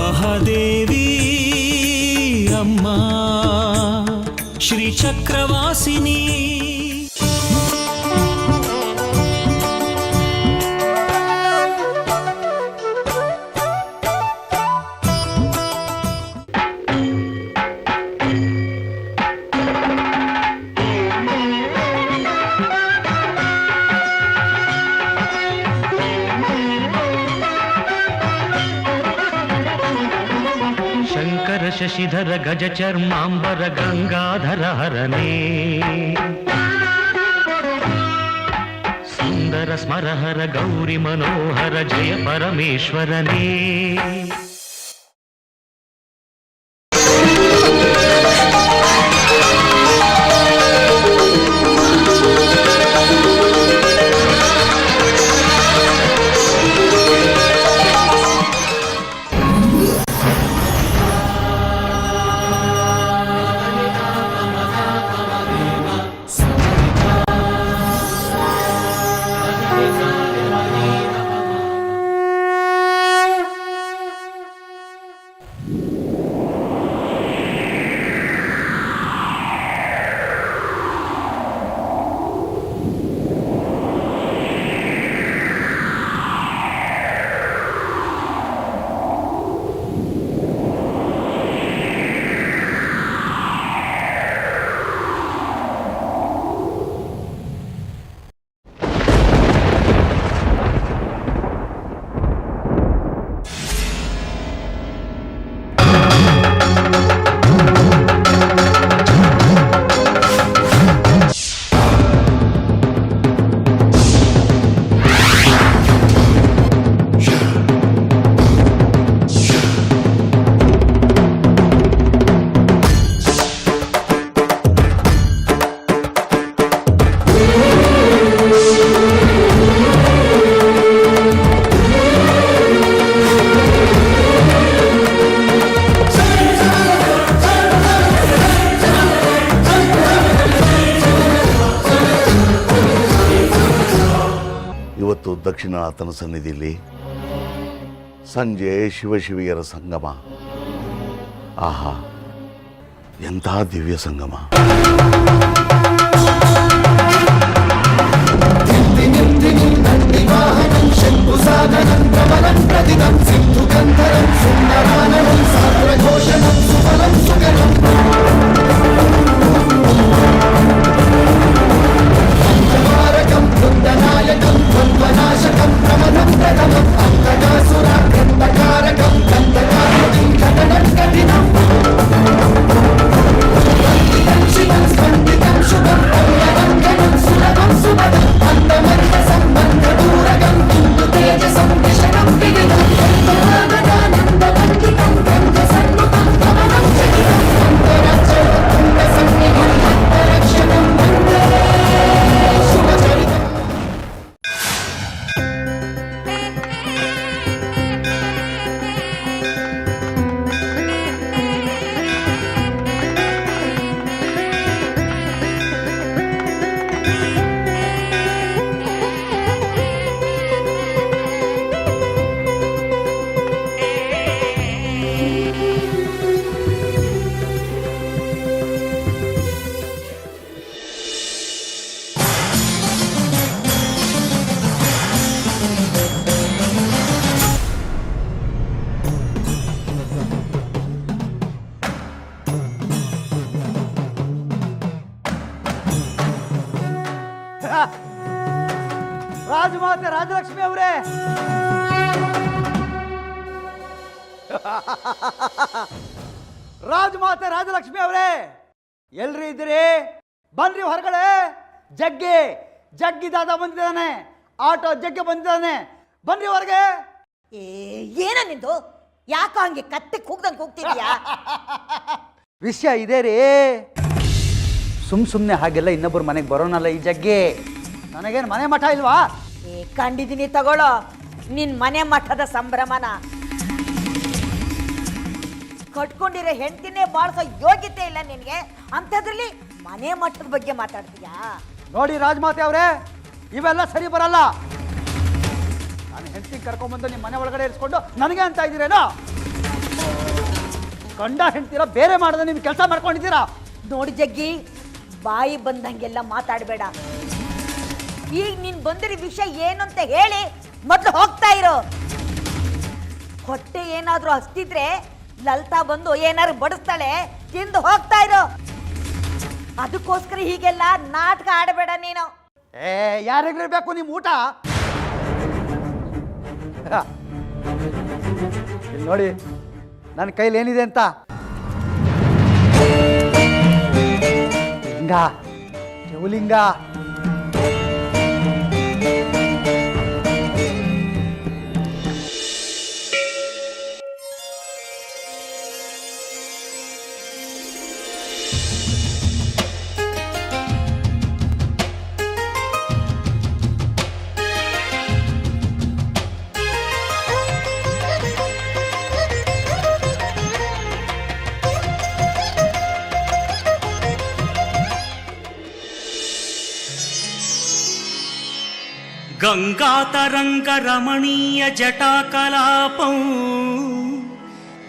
ಮಹಾದೇವಿ ಅಮ್ಮ ಶ್ರೀ ಚಕ್ರವಾಸಿನಿ. ಶಶಿಧರ ಗಜ ಚರ್ಮಾಂಬರ ಗಂಗಾಧರ ಹರನೇ ಸುಂದರ ಸ್ಮರಹರ ಗೌರಿ ಮನೋಹರ ಜಯ ಪರಮೇಶ್ವರನೇ. ದಕ್ಷಿಣಾತನ ಸನ್ನಿಧಿಯಲ್ಲಿ ಸಂಜೆ ಶಿವಶಿವಿಯರ ಸಂಗಮ. ಆಹಾ, ಎಂಥ ದಿವ್ಯ ಸಂಗಮ! ರಾಜಮಾತೆ ರಾಜಲಕ್ಷ್ಮಿ ಅವರೇ, ರಾಜಮಾತೆ ರಾಜಲಕ್ಷ್ಮಿ ಅವರೇ, ಎಲ್ರಿ ಇದ್ದೀರಿ? ಬನ್ರಿ ಹೊರಗಡೆ. ಜಗ್ಗಿ ದಾದ ಬಂದಿದ್ದಾನೆ, ಆಟೋ ಜಗ್ಗಿ ಬಂದಿದ್ದಾನೆ, ಬನ್ರಿ ಹೊರಗೆ. ಏನ ನಿಂದು? ಯಾಕ ಹಂಗೆ ಕತ್ತೆ ಕೂಗ್ದಂಗೆ ಕೂಗ್ತಿದ್ಯಾ? ವಿಷಯ ಇದೆ ರೀ. ಸುಮ್ಮನೆ ಹಾಗೆಲ್ಲ ಇನ್ನೊಬ್ಬರು ಮನೆಗೆ ಬರೋನಲ್ಲ ಈ ಜಗ್ಗಿ. ನನಗೇನು ಮನೆ ಮಠ ಇಲ್ವಾ? ಕಂಡಿದ್ದೀನಿ, ತಗೊಳ್ಳೋ ನಿನ್ ಮನೆ ಮಠದ ಸಂಭ್ರಮನ. ಕಟ್ಕೊಂಡಿರೋ ಹೆಂಡತಿನೇ ಬಾಳ್ಸೋ ಯೋಗ್ಯತೆ ಇಲ್ಲ ನಿನ್ಗೆ, ಅಂಥದ್ರಲ್ಲಿ ಮನೆ ಮಠದ ಬಗ್ಗೆ ಮಾತಾಡ್ತೀಯಾ? ನೋಡಿ ರಾಜಮಾತೆ ಅವರೇ, ಇವೆಲ್ಲ ಸರಿ ಬರಲ್ಲ. ನಾನು ಹೆಂಡತಿ ಕರ್ಕೊಂಡ್ಬಂದು ನಿಮ್ಮ ಮನೆ ಒಳಗಡೆ ಇರಿಸ್ಕೊಂಡು ನನಗೆ ಅಂತ ಇದ್ದೀರೇನೋ? ಗಂಡ ಹೆಂಡ್ತೀರ ಬೇರೆ ಮಾಡದೆ ನೀವು ಕೆಲಸ ಮಾಡ್ಕೊಂಡಿದ್ದೀರಾ. ನೋಡಿ ಜಗ್ಗಿ, ಬಾಯಿ ಬಂದಂಗೆಲ್ಲ ಮಾತಾಡಬೇಡ. ಈಗ ನೀನ್ ಬಂದಿರೋ ವಿಷಯ ಏನು ಅಂತ ಹೇಳಿ ಮೊದಲು ಹೋಗ್ತಾ ಇರೋ. ಹೊಟ್ಟೆ ಏನಾದ್ರೂ ಹಸ್ತಿದ್ರೆ ಲಲಿತಾ ಬಂದು ಏನಾದ್ರು ಬಡಿಸ್ತಾಳೆ, ತಿಂದು ಹೋಗ್ತಾ ಇರೋ. ಅದಕ್ಕೋಸ್ಕರ ಹೀಗೆಲ್ಲ ನಾಟಕ ಆಡಬೇಡ ನೀನು. ಯಾರಿಗಿರ್ಬೇಕು ನಿಮ್ಮ ಊಟ? ಇಲ್ಲಿ ನೋಡಿ ನನ್ನ ಕೈಲಿ ಏನಿದೆ ಅಂತ. ಲಿಂಗ, ಶಿವಲಿಂಗ. ಗಂಗಾತರಂಗರಮಣೀಯ ಜಟಾಕಲಾಪಂ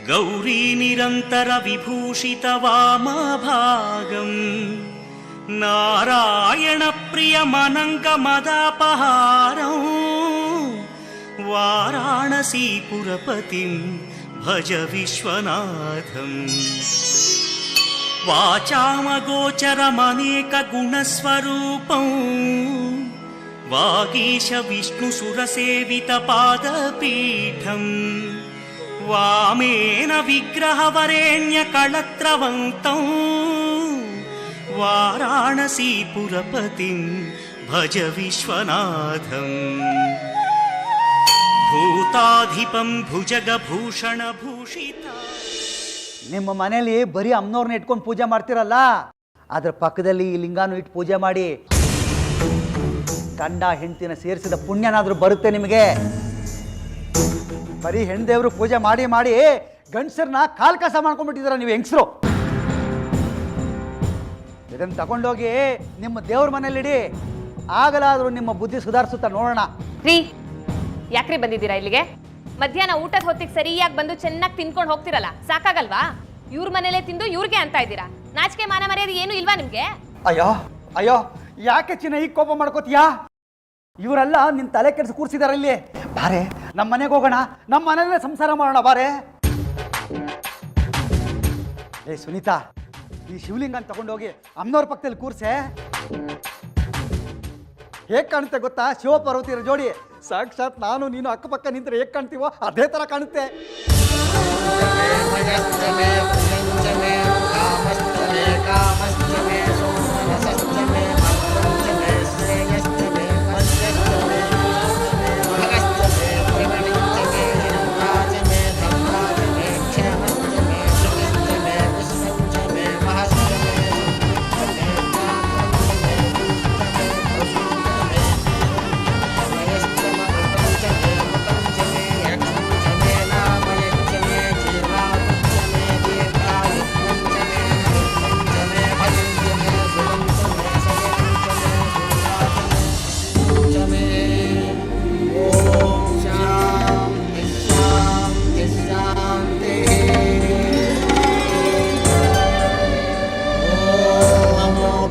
ಗೌರೀ ನಿರಂತರ ವಿಭೂಷಿತ ವಾಮಭಾಗಂ ನಾರಾಯಣ ಪ್ರಿಯ ಮನಂಗ ಮದಾಪಹಾರಂ ವಾರಾಣಸೀಪುರಪತಿಂ ಭಜ ವಿಶ್ವನಾಥಂ ವಾಚಾಮಗೋಚರಮನೇಕ ಗುಣಸ್ವರೂಪಂ ವಾಗೀಶ ವಿಷ್ಣು ಸುರಸೇವಿತ ಪಾದಪೀಠಂ ವಾಮೇನ ವಿಗ್ರಹವರೇಣ್ಯ ಕಳತ್ರವಂತಂ ವಾರಾಣಸೀಪುರಪತಿಂ ಭಜ ವಿಶ್ವನಾಥಂ ಭೂತಾಧಿಪಂ ಭುಜಗಭೂಷಣ ಭೂಷಿತ. ನಿಮ್ಮ ಮನೇಲಿ ಬರೀ ಅಮ್ಮನವ್ರನ್ನ ಇಟ್ಕೊಂಡು ಪೂಜೆ ಮಾಡ್ತಿರಲ್ಲ, ಅದ್ರ ಪಕ್ಕದಲ್ಲಿ ಈ ಲಿಂಗಾನು ಇಟ್ಟು ಪೂಜೆ ಮಾಡಿ. ಗಂಡ ಹೆಂಡತಿನ ಸೇರಿಸಿದ ಪುಣ್ಯನಾದ್ರೂ ಬರುತ್ತೆ ನಿಮಗೆ. ಬರೀ ಹೆಣ್ದೇವ್ರು ಪೂಜೆ ಮಾಡಿ ಮಾಡಿ ಗಂಡಸರನ್ನ ಕಾಲ್ ಕಸ ಮಾಡ್ಕೊಂಡ್ಬಿಟ್ಟಿದ್ದೀರ ನೀವು ಹೆಂಗಸರು. ಇದನ್ನು ತಗೊಂಡೋಗಿ ನಿಮ್ಮ ದೇವ್ರ ಮನೇಲಿಡಿ, ಆಗಲಾದರೂ ನಿಮ್ಮ ಬುದ್ಧಿ ಸುಧಾರಿಸುತ್ತಾ ನೋಡೋಣ. ರೀ, ಯಾಕ್ರಿ ಬಂದಿದ್ದೀರಾ ಇಲ್ಲಿಗೆ? ಮಧ್ಯಾಹ್ನ ಊಟದ ಹೊತ್ತಿಗೆ ಸರಿಯಾಗಿ ಬಂದು ಚೆನ್ನಾಗಿ ತಿನ್ಕೊಂಡು ಹೋಗ್ತಿರಲ್ಲ, ಸಾಕಾಗಲ್ವಾ? ಇವ್ರ ಮನೇಲೆ ತಿಂದು ಇವ್ರಿಗೆ ಅಂತ ಇದ್ದೀರಾ. ನಾಚಿಕೆ ಮಾನ ಮರ್ಯಾದೆ ಏನು ಇಲ್ವಾ ನಿಮ್ಗೆ? ಅಯ್ಯೋ ಅಯ್ಯೋ, ಯಾಕೆ ಚಿನ್ನ ಈಗ ಕೋಪ ಮಾಡ್ಕೋತೀಯಾ? ಇವರೆಲ್ಲ ನಿನ್ನ ತಲೆ ಕೆಡಿಸಿ ಕೂರಿಸಿದಾರ ಇಲ್ಲಿ. ಬಾರೆ, ನಮ್ಮ ಮನೆಗೆ ಹೋಗೋಣ, ನಮ್ಮ ಮನೇಲೆ ಸಂಸಾರ ಮಾಡೋಣ ಬಾರೆ. ಏ ಸುನೀತಾ, ಈ ಶಿವಲಿಂಗನ ತಗೊಂಡೋಗಿ ಅಮ್ಮನವ್ರ ಪಕ್ಕದಲ್ಲಿ ಕೂರ್ಸೆ. ಹೇಗೆ ಕಾಣುತ್ತೆ ಗೊತ್ತಾ? ಶಿವಪಾರ್ವತಿಯರ ಜೋಡಿ. ಸಾಕ್ಷಾತ್ ನಾನು ನೀನು ಅಕ್ಕಪಕ್ಕ ನಿಂತರೆ ಹೇಗೆ ಕಾಣ್ತೀವೋ ಅದೇ ಥರ ಕಾಣುತ್ತೆ.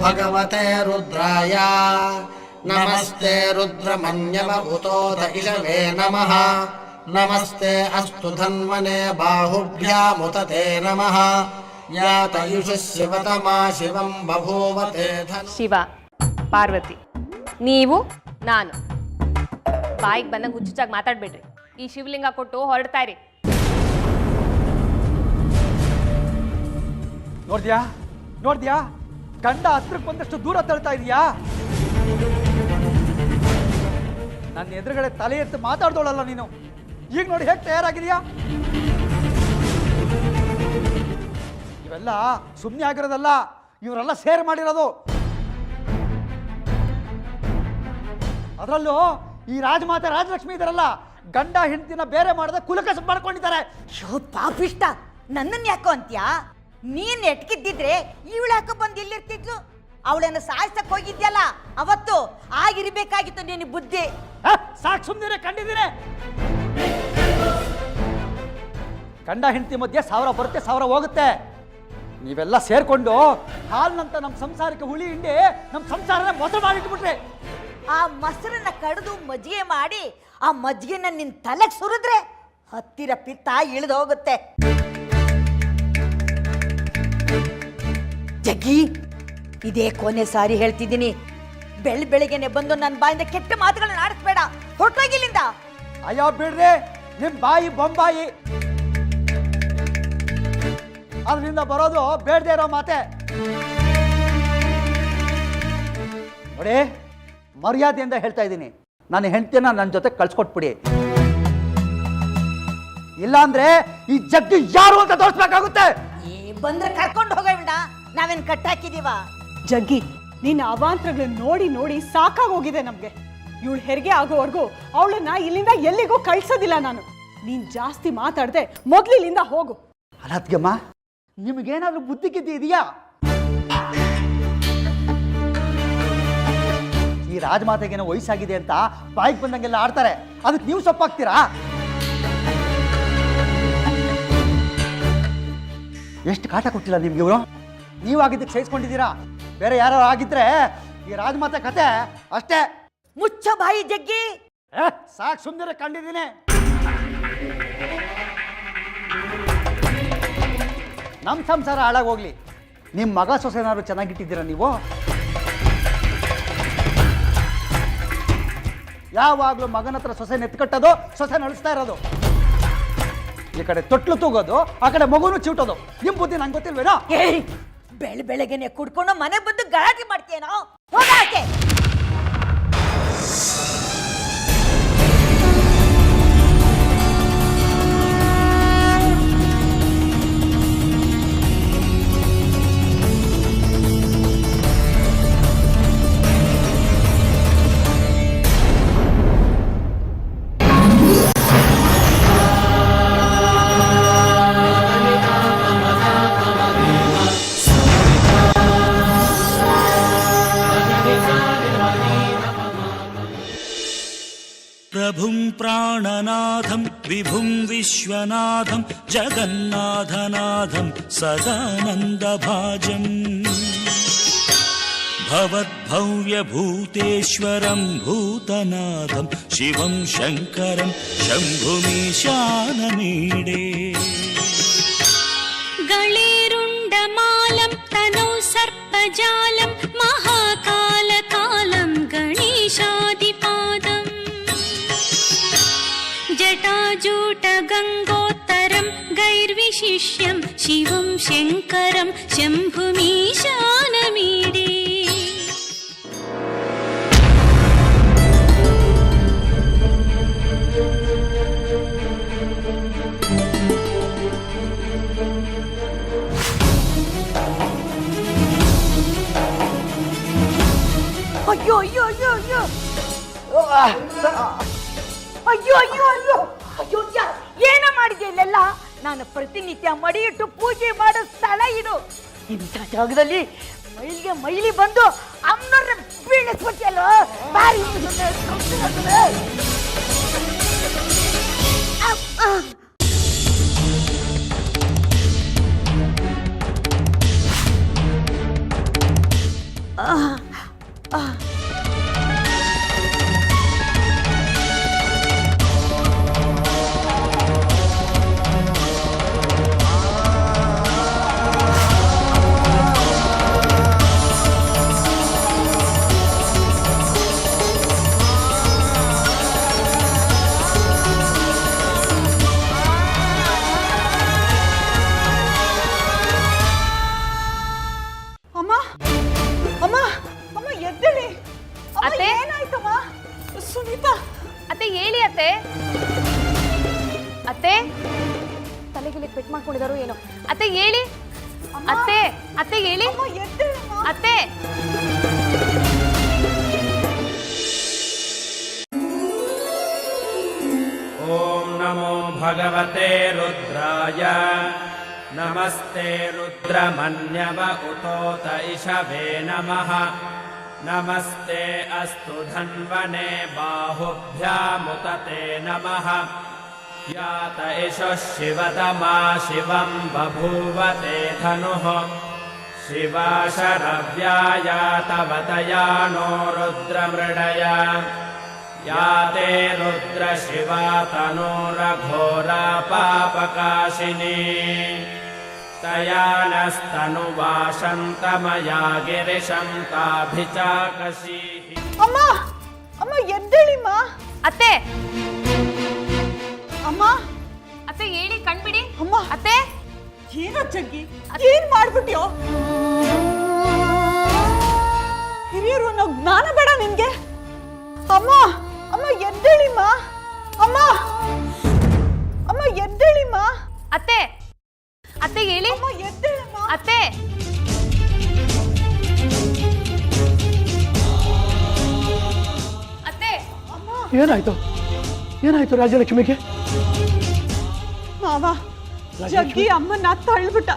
भगवते रुद्राय नमस्ते रुद्रमन्यवभूतोद इषवे नमः नमस्ते अस्तु धन्वने बाहुभ्यामुतते नमः यातयुषः शिवतमा शिवं बभूवते धन. ಶಿವ, ಪಾರ್ವತಿ, ನೀವು, ನಾನು. ಬಾಯಿಗೆ ಬಂದಂಗೆ ಹುಚ್ಚುಚ್ಚಾಗಿ ಮಾತಾಡ್ಬೇಡ್ರಿ. ಈ ಶಿವಲಿಂಗ ಕೊಟ್ಟು ಹೊರಡ್ತಾ ಇರಿ. ನೋಡ್ದ್ಯಾ ನೋಡ್ದ್ಯಾ, ಗಂಡ ಹತ್ರಕ್ಕೆ ಬಂದಷ್ಟು ದೂರ ತಳ್ತಾ ಇದೀಯಾ? ನನ್ನ ಎದುರುಗಡೆ ತಲೆ ಎತ್ತು ಮಾತಾಡ್ದೋಳಲ್ಲ ನೀನು. ಈಗ ನೋಡಿ ಹೇಗೆ ತಯಾರಾಗಿದೆಯಾ? ಇವೆಲ್ಲ ಸುಮ್ಮನೆ ಆಗಿರೋದಲ್ಲ, ಇವರೆಲ್ಲ ಸೇರ್ ಮಾಡಿರೋದು. ಅದರಲ್ಲೂ ಈ ರಾಜಮಾತೆ ರಾಜಲಕ್ಷ್ಮಿ ಇದಾರಲ್ಲ, ಗಂಡ ಹೆಂಡತಿನ ಬೇರೆ ಮಾಡದೆ ಕುಲಕಸ ಮಾಡ್ಕೊಂಡಿದ್ದಾರೆ. ಶೋ ಪಾಪಿಷ್ಟ, ನನ್ನನ್ನು ಯಾಕೋ ಅಂತ್ಯಾ? ನೀನ್ ಎಟ್ಕಿದ್ದಿದ್ರೆ ಇವಳು ಯಾಕೋ ಬಂದು ಇಲ್ಲಿರ್ತಿದ್ಲು. ಅವಳನ್ನು ಸಾಯಿಸಕ್ ಹೋಗಿದ್ಯಲ್ಲ ಅವತ್ತು, ಆಗಿರ್ಬೇಕಾಗಿತ್ತು ನಿನ್ನ ಬುದ್ಧಿ. ಸಾಕು, ಸುಮ್ಮನೆ ಕಂಡಿದ್ದೀರಿ. ಗಂಡ ಹೆಂಡತಿ ಮಧ್ಯೆ 1000 ಬರುತ್ತೆ 1000 ಹೋಗುತ್ತೆ. ನೀವೆಲ್ಲ ಸೇರ್ಕೊಂಡು ಹಾಲ್ನಂತ ನಮ್ಮ ಸಂಸಾರಕ್ಕೆ ಹುಳಿ ಹಿಂಡಿ ನಮ್ಮ ಸಂಸಾರನ ಮೋಸ ಮಾಡಿಟ್ಬಿಟ್ರೆ. ಆ ಮೊಸರನ್ನ ಕಡಿದು ಮಜ್ಜಿಗೆ ಮಾಡಿ ಆ ಮಜ್ಜಿಗೆನ ನಿನ್ ತಲೆಗೆ ಸುರಿದ್ರೆ ಹತ್ತಿರ ಪಿತ್ತ ಇಳಿದು ಹೋಗುತ್ತೆ. ಜಗ್ಗಿ, ಇದೇ ಕೊನೆ ಸಾರಿ ಹೇಳ್ತಿದ್ದೀನಿ, ಬೆಳಿಗ್ಗೆನೆ ಬಂದು ನನ್ನ ಬಾಯಿಂದ ಕೆಟ್ಟ ಮಾತುಗಳನ್ನ ಆಡಿಸ್ಬೇಡ. ಹೊರಟೋಗಿಲ್ಲಿಂದ. ಅಯ್ಯೋ ಬಿಡ್ರಿ, ನಿಮ್ ಬಾಯಿ ಬೊಂಬಾಯಿ. ಅದರಿಂದ ಬರೋದು ಬೇಡದೇ ಇರೋ ಮಾತೆ. ನೋಡಿ, ಮರ್ಯಾದೆಯಿಂದ ಹೇಳ್ತಾ ಇದ್ದೀನಿ, ನನ್ನ ಹೆಂಡತಿನ ನನ್ನ ಜೊತೆ ಕಳ್ಸ್ಕೊಟ್ಬಿಡಿ. ಇಲ್ಲಾಂದ್ರೆ ಈ ಜಗ್ಗಿ ಯಾರು ಅಂತ ತೋರಿಸ್ಬೇಕಾಗುತ್ತೆ. ಬಂದ್ರೆ ಕರ್ಕೊಂಡು ಹೋಗೋಣ, ನಾವೇನ್ ಕಟ್ಟಾಕಿದೀವ? ಜಗ್ಗಿ, ನಿನ್ನ ಅವಾಂತರಗಳನ್ನ ನೋಡಿ ನೋಡಿ ಸಾಕಾಗೋಗಿದೆ ನಮ್ಗೆ. ಇವಳು ಹೆರಿಗೆ ಆಗೋವರೆಗೂ ಅವಳನ್ನ ಇಲ್ಲಿಂದ ಎಲ್ಲಿಗೂ ಕಳ್ಸೋದಿಲ್ಲ ನಾನು. ನೀನ್ ಜಾಸ್ತಿ ಮಾತಾಡದೆ ಮೊದ್ಲು ಇಲ್ಲಿಂದ ಹೋಗು. ಅಲ್ಲತ್ಗಮ್ಮ, ನಿಮಗೇನಾದ್ರೂ ಬುದ್ಧಿ ಗಿದ್ದಿ ಇದೆಯಾ? ಈ ರಾಜಮಾತೆಗೇನೋ ವಯಸ್ಸಾಗಿದೆ ಅಂತ ಬಾಯಿಗೆ ಬಂದಂಗೆಲ್ಲ ಆಡ್ತಾರೆ, ಅದಕ್ಕೆ ನೀವು ಸೊಪ್ಪಾಗ್ತೀರಾ? ಎಷ್ಟು ಕಾಟ ಕೊಟ್ಟಿಲ್ಲ ನಿಮ್ಗೆ ಇವರು. ನೀವಾಗಿದ್ದಕ್ಕೆ ಸಹಿಸ್ಕೊಂಡಿದ್ದೀರಾ. ಬೇರೆ ಯಾರು ಆಗಿದ್ರೆ ಈ ರಾಜಮಾತೆ ಕತೆ ಅಷ್ಟೇ. ಮುಚ್ಚ ಬಾಯಿ ಜಗ್ಗಿ. ಸಾಕು, ಸುಂದರ ಕಂಡಿದ್ದೀನಿ. ನಮ್ಮ ಸಂಸಾರ ಹಾಳಾಗೋಗ್ಲಿ. ನಿಮ್ಮ ಮಗ ಸೊಸೆನಾದ್ರು ಚೆನ್ನಾಗಿಟ್ಟಿದ್ದೀರಾ ನೀವು? ಯಾವಾಗಲೂ ಮಗನ ಹತ್ರ ಸೊಸೆ ನೆತ್ಕಟ್ಟೋದು, ಸೊಸೆ ನಡೆಸ್ತಾ ಇರೋದು. ಈ ಕಡೆ ತೊಟ್ಲು ತೂಗೋದು, ಆ ಕಡೆ ಮಗುನು ಚಿಟೋದು. ನಿಮ್ಮ ಬುದ್ಧಿ ನಂಗೆ ಗೊತ್ತಿಲ್ವೇನೋ? ಬೆಳಗ್ಗೆನೆ ಕುಡ್ಕೊಂಡು ಮನೆ ಬಂದು ಗಲಾಟೆ ಮಾಡ್ತೀಯನೋ? ಹೋಗಾಕೆ. प्रभुं प्राणनाथं विभुं विश्वनाथं जगन्नाथनाथं सदानन्दभाजम् भवद्भव्यभूतेश्वरं भूतनाथं शिवं शङ्करं शम्भुमीशानमीडे गळेरुण्डमालं तनौ सर्पजालं महाकालकालं गणेशादिपादम् जटाजूटगङ्गोत्तरं गैर्विशिष्यं शिवं शङ्करं शम्भुमीशानमीडे ಅಯ್ಯೋ ಅಯ್ಯೋ ಅಯ್ಯೋ ಅಯ್ಯೋ ಅಯ್ಯೋ ಅಯ್ಯೋ ಅಯ್ಯೋ ಅಯ್ಯೋ, ಏನ ಮಾಡಿದೆ ಇಲ್ಲೆಲ್ಲ? ನಾನು ಪ್ರತಿನಿತ್ಯ ಮಡಿಯಿಟ್ಟು ಪೂಜೆ ಮಾಡೋ ಸ್ಥಳ ಇದು. ಇಂಥ ಜಾಗದಲ್ಲಿ ಮೈಲಿ ಬಂದು ಅಮ್ಮನವ್ರ ಬೀಳಿಸ್ಬಿಟ್ಟಲ್ಲ. ಬಾರಿ ಮಾಡ್ಕೊಂಡಿದಾರೋ ಏನೋ. ಅತ್ತೆ ಹೇಳಿ, ಅತ್ತೆ ಅತ್ತೆ ಹೇಳಿ, ಅತ್ತೆ. ಓಂ ನಮೋ ಭಗವತೆ ರುದ್ರಾಯ ನಮಸ್ತೆ ರುದ್ರಮನ್ಯವ ಉತೋತ ಇಷವೇ ನಮಃ ನಮಸ್ತೆ ಅಸ್ತು ಧನ್ವನೆ ಬಾಹುಭ್ಯಾಮುತತೆ ನಮಃ यात एषः शिवतमा शिवं बभूव ते धनुः शिवा शरव्यायातवतया नो रुद्रमृडया या ते रुद्रशिवा तनूरघोरा पापकाशिनी तया नस्तनुवाशन्तमया गिरिशं ताभिचाकशीः ಅಮ್ಮ ಅಮ್ಮ ಎದ್ದೇಳಿಮ್ಮ. ಅತ್ತೆ ಅಮ್ಮ ಅತ್ತೆ ಹೇಳಿ ಕಣ್ಬಿಡಿ. ಅಮ್ಮ ಅತ್ತೆ ಏನೋ ಜಗ್ಗಿ ಏನ್ ಮಾಡ್ಬಿಟ್ಯೋ? ಹಿರಿಯರು ಅನ್ನೋ ಜ್ಞಾನ ಬೇಡ ನಿನ್ಗೆ? ಅಮ್ಮ ಅಮ್ಮ ಎದ್ದೇಳಿಮ್ಮ. ಅಮ್ಮ ಅಮ್ಮ ಎದ್ದೇಳಿಮ್ಮ. ಅತ್ತೆ ಅತ್ತೆ ಹೇಳಿ. ಅಮ್ಮ ಎದ್ದೇಳಮ್ಮ. ಅತ್ತೆ ಅತ್ತೆ ಏನಾಯ್ತು ಏನಾಯ್ತು ರಾಜಲಕ್ಷ್ಮಿಗೆ? ಮಾವ ಜಗ್ಗಿ ಅಮ್ಮನ್ನ ತಳ್ಳ್ಬಿಟ್ಟ.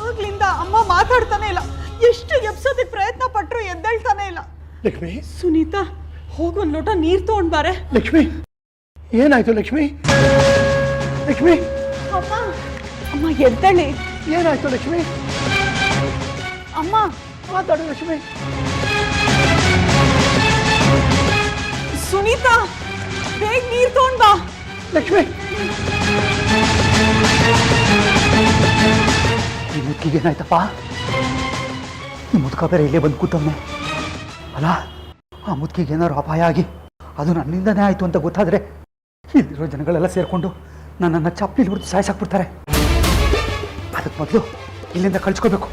ಆಗ್ಲಿಂದ ಅಮ್ಮ ಮಾತಾಡ್ತಾನೆ ಇಲ್ಲ. ಎಷ್ಟು ಎಬ್ಸೋದಕ್ಕೆ ಪ್ರಯತ್ನ ಪಟ್ರು ಎದ್ದೇಳ್ತಾನೆ ಇಲ್ಲ. ಲಕ್ಷ್ಮಿ ಸುನೀತಾ ಹೋಗಿ ಒಂದ್ ಲೋಟ ನೀರ್ ತಗೊಂಡ್ ಬಾರೆ. ಲಕ್ಷ್ಮಿ ಏನಾಯ್ತು ಲಕ್ಷ್ಮಿ? ಲಕ್ಷ್ಮಿ ಅಮ್ಮ ಅಮ್ಮ ಎದ್ದೇಳಿ. ಏನಾಯ್ತು ಲಕ್ಷ್ಮಿ? ಅಮ್ಮ ಮಾತಾಡು ಲಕ್ಷ್ಮಿ. ಸುನೀತಾ ಬೇಗ ನೀರ್ ತಗೊಂಡ್ ಬಾ. ಲಕ್ಷ್ಮಿ ಈ ಮುದುಕಿಗೆ ಏನಾಯ್ತಪ್ಪ? ಈ ಮುದುಕ ಬೇರೆ ಇಲ್ಲೇ ಬಂದು ಕೂತವ್ನೆ ಅಲ್ಲ. ಆ ಮುದುಕಿಗೆ ಏನಾದ್ರು ಅಪಾಯ ಆಗಿ ಅದು ನನ್ನಿಂದನೇ ಆಯ್ತು ಅಂತ ಗೊತ್ತಾದ್ರೆ ಇಲ್ಲಿರೋ ಜನಗಳೆಲ್ಲ ಸೇರ್ಕೊಂಡು ನನ್ನನ್ನು ಚಪ್ಪಲಿ ಹೊಡೆದು ಸಾಯಿಸಾಕ್ಬಿಡ್ತಾರೆ. ಅದಕ್ಕೆ ಮೊದಲು ಇಲ್ಲಿಂದ ಕಳ್ಸ್ಕೋಬೇಕು.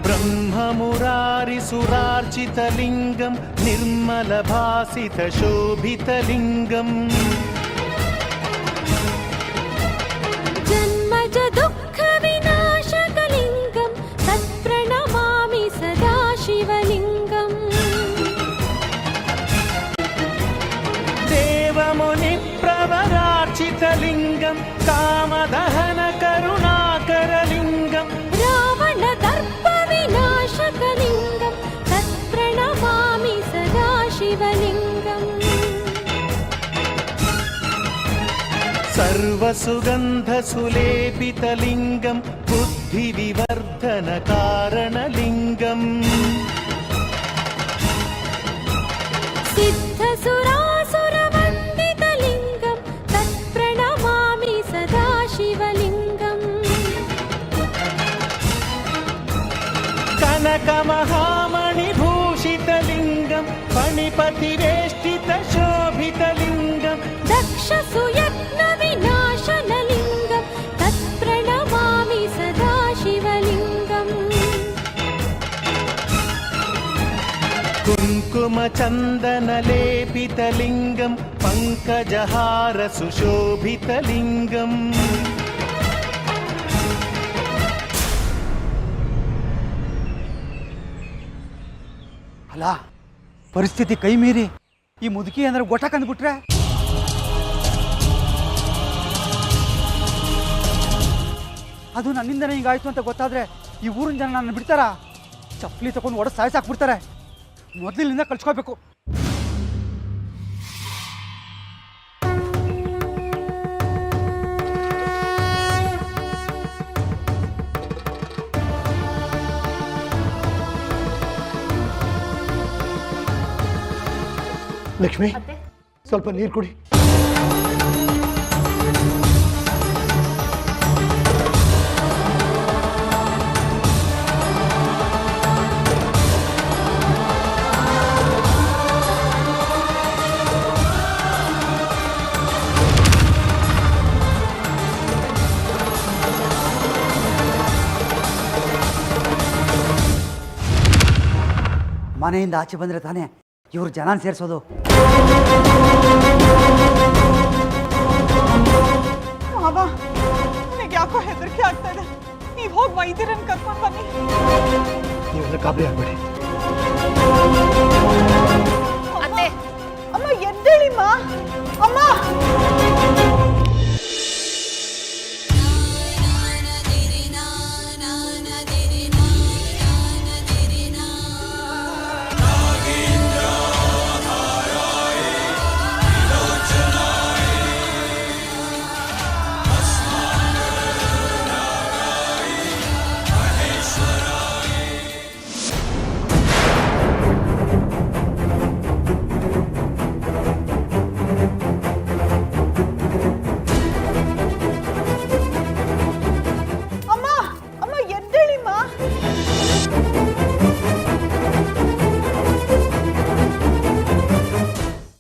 ब्रह्ममुरारिसुरार्चितलिङ्गं निर्मलभासितशोभितलिङ्गम् जन्मज दुःखविनाशकलिङ्गं तत्प्रणमामि सदा शिवलिङ्गम् देवमुनिप्रवरार्चितलिङ्गं कामदहनकरुणाकरलिङ्गम् रावणदर्पविनाशकलिङ्गं तत्प्रणमामि सदा शिवलिङ्गम् सर्वसुगन्धसुलेपितलिङ्गं बुद्धिविवर्धनकारणलिङ्गम् सिद्धसुरासुरवन्दितलिङ्गं तत्प्रणमामि सदा शिवलिङ्गम् कनकमहामणिभूषितलिङ्गं फणिपतिवेष्टितशोभितलिङ्गम् दक्षसुयत्नविनाशनलिङ्गं तत्प्रणमामि सदा शिवलिङ्गम् कुङ्कुमचन्दनलेपितलिङ्गं पङ्कजहारसुशोभितलिङ्गम् ಅಲ್ಲ ಪರಿಸ್ಥಿತಿ ಕೈ ಮೀರಿ ಈ ಮುದುಕಿ ಏನಾದ್ರು ಗೊಟ್ಟ ಕಂಡ್ಬಿಟ್ರೆ ಅದು ನನ್ನಿಂದನೇ ಹಿಂಗಾಯ್ತು ಅಂತ ಗೊತ್ತಾದ್ರೆ ಈ ಊರಿನ ಜನ ನನ್ನ ಬಿಡ್ತಾರ? ಚಪ್ಪಲಿ ತಗೊಂಡು ಒಡೆದು ಸಾಯಿಸಾಕ್ಬಿಡ್ತಾರೆ. ಮೊದಲಿನಿಂದ ಕಳ್ಸ್ಕೋಬೇಕು. ಲಕ್ಷ್ಮಿ ಸ್ವಲ್ಪ ನೀರು ಕುಡಿ. ಮನೆಯಿಂದ ಆಚೆ ಬಂದರೆ ತಾನೇ ಇವ್ರು ಜನ ಸೇರಿಸೋದು. ಮಾವ ನನಗೆ ಯಾಕೋ ಹೆದರಿಕೆ ಆಗ್ತಾ ಇದೆ. ನೀವು ಹೋಗಿ ವೈದ್ಯರನ್ನು ಕರ್ಕೊಂಡು ಬನ್ನಿ. ನೀವೆಲ್ಲ ಗಾಬರಿ ಆಗಬೇಡಿ.